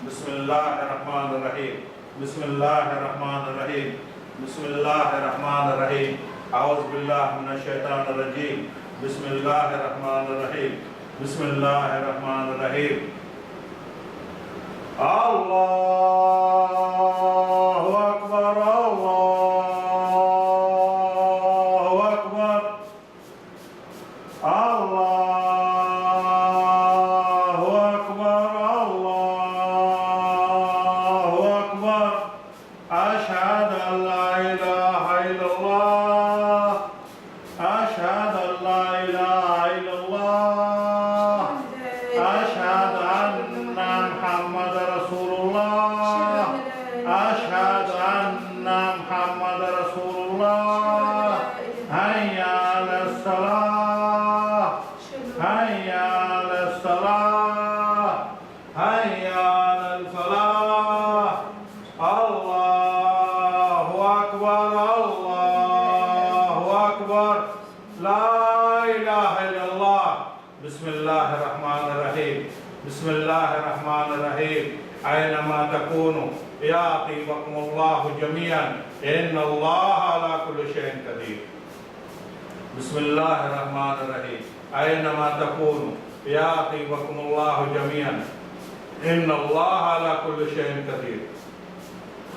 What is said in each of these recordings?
بسم الله الرحمن الرحيم بسم الله الرحمن الرحيم بسم الله الرحمن الرحيم أعوذ بالله من الشيطان الرجيم بسم الله الرحمن الرحيم بسم الله الرحمن الرحيم الله أكبر الله أكبر الله أكبر الله أكبر أشهد أن لا إله إلا الله أشهد أن لا إله إلا الله أشهد أن محمد رسول الله أشهد أن محمد رسول الله هيا على الصلاة هيا على الصلاة هيا على الفلاح الله أكبر الله أكبر لا إله إلا الله بسم الله الرحمن الرحيم بسم الله الرحمن الرحيم أينما تكونوا يأتي بكم الله جميعا إن الله على كل شيء قدير بسم الله الرحمن الرحيم أينما تكونوا يأتي بكم الله جميعا إن الله على كل شيء قدير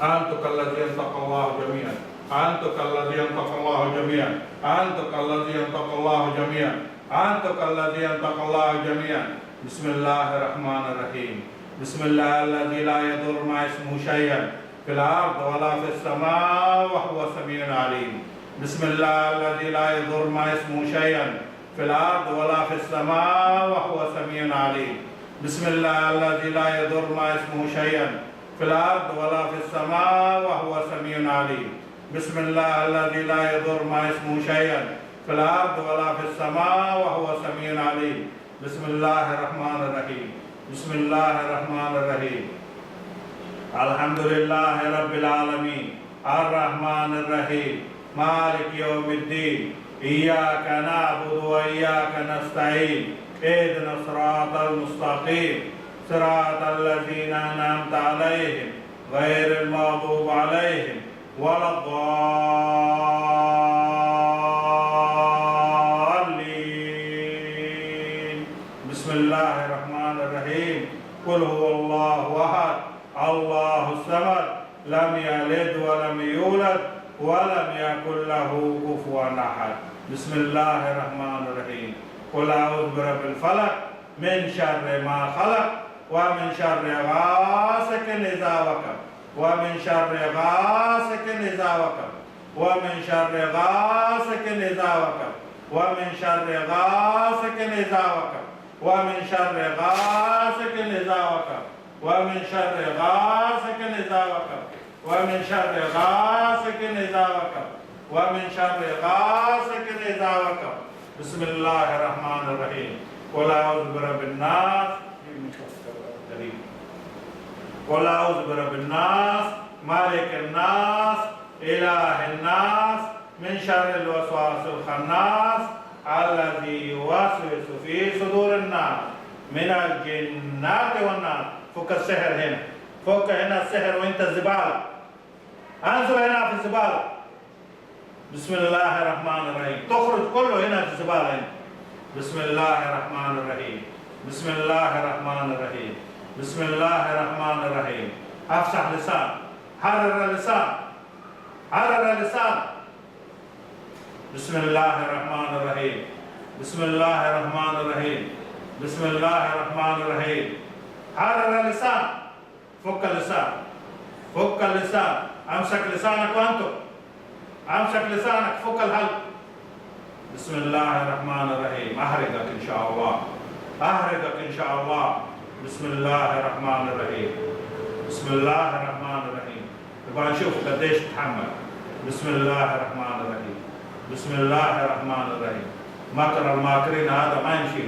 أنتم كالذي ينطق الله جميعا أنتم كالذي ينطق الله جميعا أنتم كالذي ينطق الله جميعا أنتم كالذي ينطق الله جميعا بسم الله الرحمن الرحيم بسم الله الذي لا يضر مع اسمه شيئا في الأرض ولا في السماء وهو السميع العليم بسم الله الذي لا يضر مع اسمه شيئا في الأرض ولا في السماء وهو السميع العليم بسم الله الذي لا يضر مع اسمه شيئا في الأرض ولا في السماء وهو السميع العليم بسم الله الذي لا يضر مع اسمه شيئا في الأرض ولا في السماء وهو السميع العليم بسم الله الرحمن الرحيم بسم الله الرحمن الرحيم الحمد لله رب العالمين الرحمن الرحيم مالك يوم الدين إياك نعبد وإياك نستعين اهدنا الصراط المستقيم صراط الذين أنعمت عليهم غير المغضوب عليهم ولا الضالين بسم الله الرحمن الرحيم قل هو الله أحد الله الصمد لم يلد ولم يولد ولم يكن له كفوا أحد بسم الله الرحمن الرحيم قل أعوذ برب الفلق من شر ما خلق ومن شر غاسق إذا وقب ومن شر غاسق إذا وقب ومن شر غاسق إذا وقب ومن شر غاسق إذا وقب ومن شر غاسق إذا وقب ومن شر غاسق إذا وقب ومن شر غاسق إذا وقب ومن شر غاسق إذا وقب بسم الله الرحمن الرحيم قل أعوذ برب الناس قل أعوذ برب الناس مالك الناس إله الناس من شر الوسواس الخناس الذي يوسوس في صدور الناس من الجنات والناس فك السحر هنا فك هنا السحر وانت الزبالة انزل هنا في الزبالة بسم الله الرحمن الرحيم تخرج كله هنا في الزبالة هنا بسم الله الرحمن الرحيم بسم الله الرحمن الرحيم بسم الله الرحمن الرحيم افسح لسان حرر اللسان حرر اللسان بسم الله الرحمن الرحيم بسم الله الرحمن الرحيم بسم الله الرحمن الرحيم حرر اللسان فك اللسان فك اللسان امسك لسانك وانتم امسك لسانك فك الحلق بسم الله الرحمن الرحيم احرقك ان شاء الله احرقك ان شاء الله بسم الله الرحمن الرحيم بسم الله الرحمن الرحيم نبغى نشوف قديش تتحمل بسم الله الرحمن الرحيم بسم الله الرحمن الرحيم مكر الماكرين هذا ما يمشي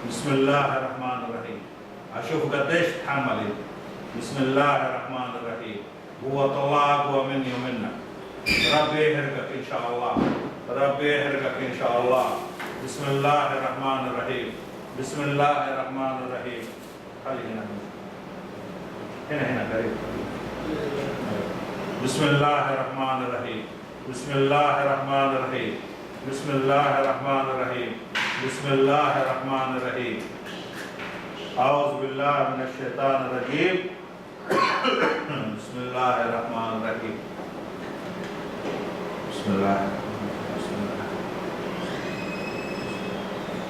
بسم الله الرحمن الرحيم اشوف قديش تتحمل بسم الله الرحمن الرحيم هو الله اقوى مني ومنك ربي يحرقك ان شاء الله ربي يحرقك ان شاء الله بسم الله الرحمن الرحيم بسم الله الرحمن الرحيم خلينا هنا قريب. بسم الله الرحمن الرحيم. بسم الله الرحمن الرحيم. بسم الله الرحمن الرحيم. بسم الله الرحمن الرحيم. أعوذ بالله من الشيطان الرجيم. بسم الله الرحمن الرحيم. بسم الله. بسم الله.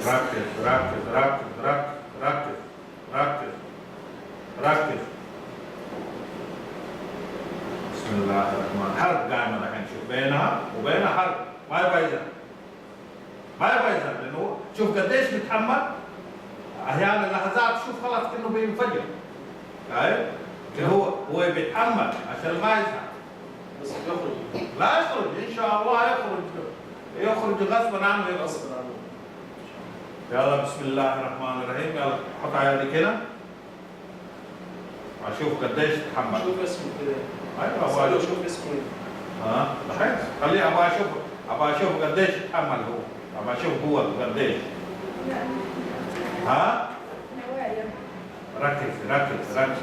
ركز ركز ركز ركز ركز ركز ركز. بسم الله الرحمن الرحيم. حرب قائمة الحين، شوف بينها وبينها حرب، ما يبغى يزهق، ما يبغى يزهق، لأنه شوف قديش بيتحمل. أحيانا لحظات شوف خلاص كأنه بينفجر. شايف؟ هو بيتحمل عشان ما يزهق. بس يخرج. لا يخرج إن شاء الله، يخرج غصبا عنه. غصبا عنه. يلا بسم الله الرحمن الرحيم. يلا حط عيالك هنا. أشوف قديش تتحمل. شوف اسمه كده. أيوه أبغى شوف اسمه. الحين خليه أبغى أشوف قديش يتحمل هو. أبغى أشوف هو قديش. ها؟ ركز ركز ركز.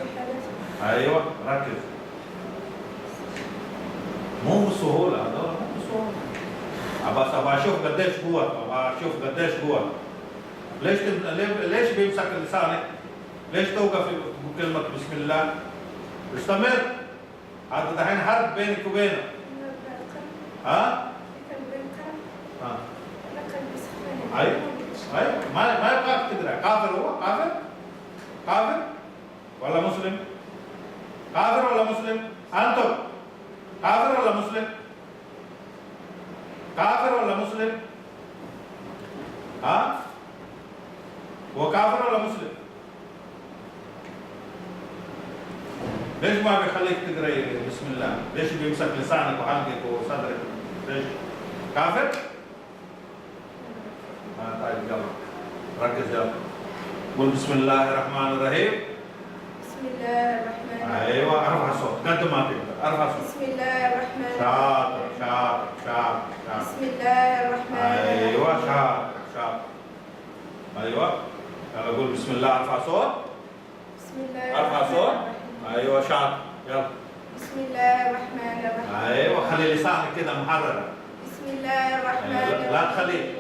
ايوه ركز. مو بسهوله هذول، مو بسهوله. ابغى اشوف قديش قوه، ابغى اشوف قديش قوه. ليش بيمسك لسانك؟ ليش توقف بكلمه بسم الله؟ استمر. هذا دحين حرب بينك وبينه. ها؟ ايوه ايوه ما يبغاك تقرا. كافر هو؟ كافر؟ كافر ولا مسلم؟ كافر ولا مسلم؟ أنتم كافر ولا مسلم؟ كافر ولا مسلم؟ ها؟ هو كافر ولا مسلم؟ ليش ما بيخليك تقرا بسم الله؟ ليش بيمسك لسانك وحلقك وصدرك؟ ليش؟ كافر؟ طيب يلا ركز يلا. قول بسم الله الرحمن الرحيم. بسم الله الرحمن الرحيم. ايوه ارفع صوت قد ما تقدر، ارفع صوت. بسم الله الرحمن الرحيم. شاطر شاطر شاطر شاطر. بسم الله الرحمن الرحيم. ايوه شاطر شاطر. ايوه يلا قول بسم الله. ارفع صوت. بسم الله ارفع الرحمن صوت. الرحيم. ايوه شاطر يلا. بسم الله الرحمن الرحيم. ايوه خلي لسانك كده محررة. بسم الله الرحمن الرحيم.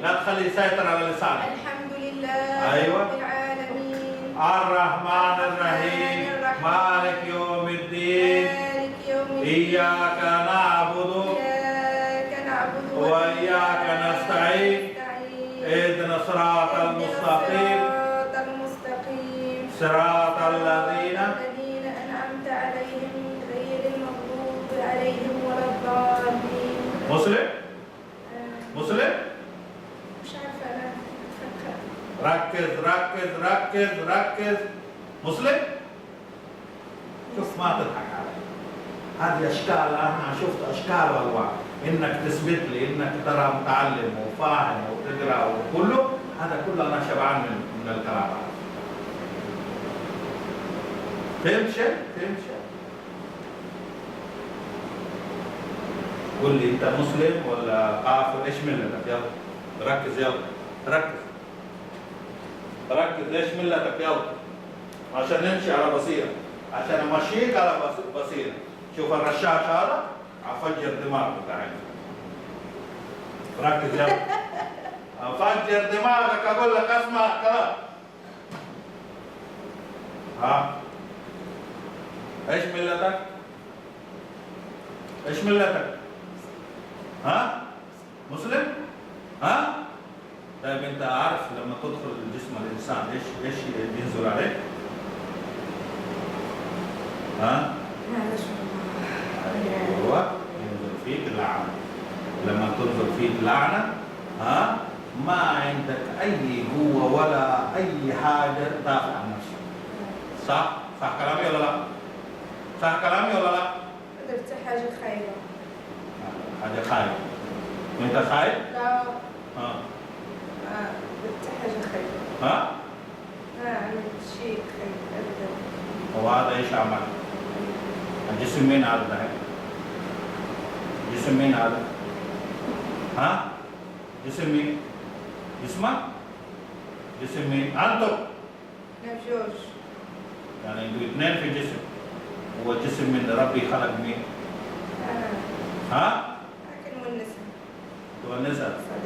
لا تخلي يسيطر على لسانك. الحمد لله أيوة. رب العالمين. الرحمن الرحيم مالك يوم الدين. مالك يوم الدين. إياك نعبد وإياك نستعين. اهدنا الصراط المستقيم. صراط الذين أنعمت عليهم غير المغضوب عليهم ولا الضالين. مسلم؟ مسلم؟ مش عارفة أنا. ركز ركز ركز ركز. مسلم؟ شوف ما تضحك علي. هذه أشكال، أنا شفت أشكال وأنواع. إنك تثبت لي إنك ترى متعلم وفاهم وتقرأ وكله، هذا كله أنا شبعان من الكلام هذا. فهمت شيء؟ فهمت شيء؟ قول لي أنت مسلم ولا كافر؟ إيش ملتك؟ يلا ركز يلا ركز ركز. إيش ملتك؟ يلا عشان نمشي على بصيرة، عشان أمشيك على بصيرة. شوف الرشاش هذا أفجر دماغك الحين. ركز يلا. أفجر دماغك. أقول لك اسمع كلام. ها ايش ملتك؟ ايش ملتك؟ ها؟ مسلم؟ ها؟ طيب انت عارف لما تدخل جسم الانسان ايش ينزل عليك؟ ها؟ ايوه ينزل فيك لعنه. لما تنزل فيك لعنه ها؟ ما عندك اي قوه ولا اي حاجه تدافع عن نفسك. صح؟ صح كلامي ولا لا؟ صح كلامي ولا لا؟ قدرت حاجة خايبة. حاجة خايبة. وأنت خايب؟ لا. قدرت حاجة خايبة. ها؟ ما عملت شيء خايب أبدا. وهذا إيش عمل؟ الجسم مين هذا دحين؟ جسم مين هذا؟ ها؟ جسم مين؟ جسمك؟ جسم مين؟ أنتم؟ نعم جورج. يعني أنتوا اثنين في الجسم. هو جسم من ربي خلق مين؟ آه. ها؟ لكن ونسها تونسها صديق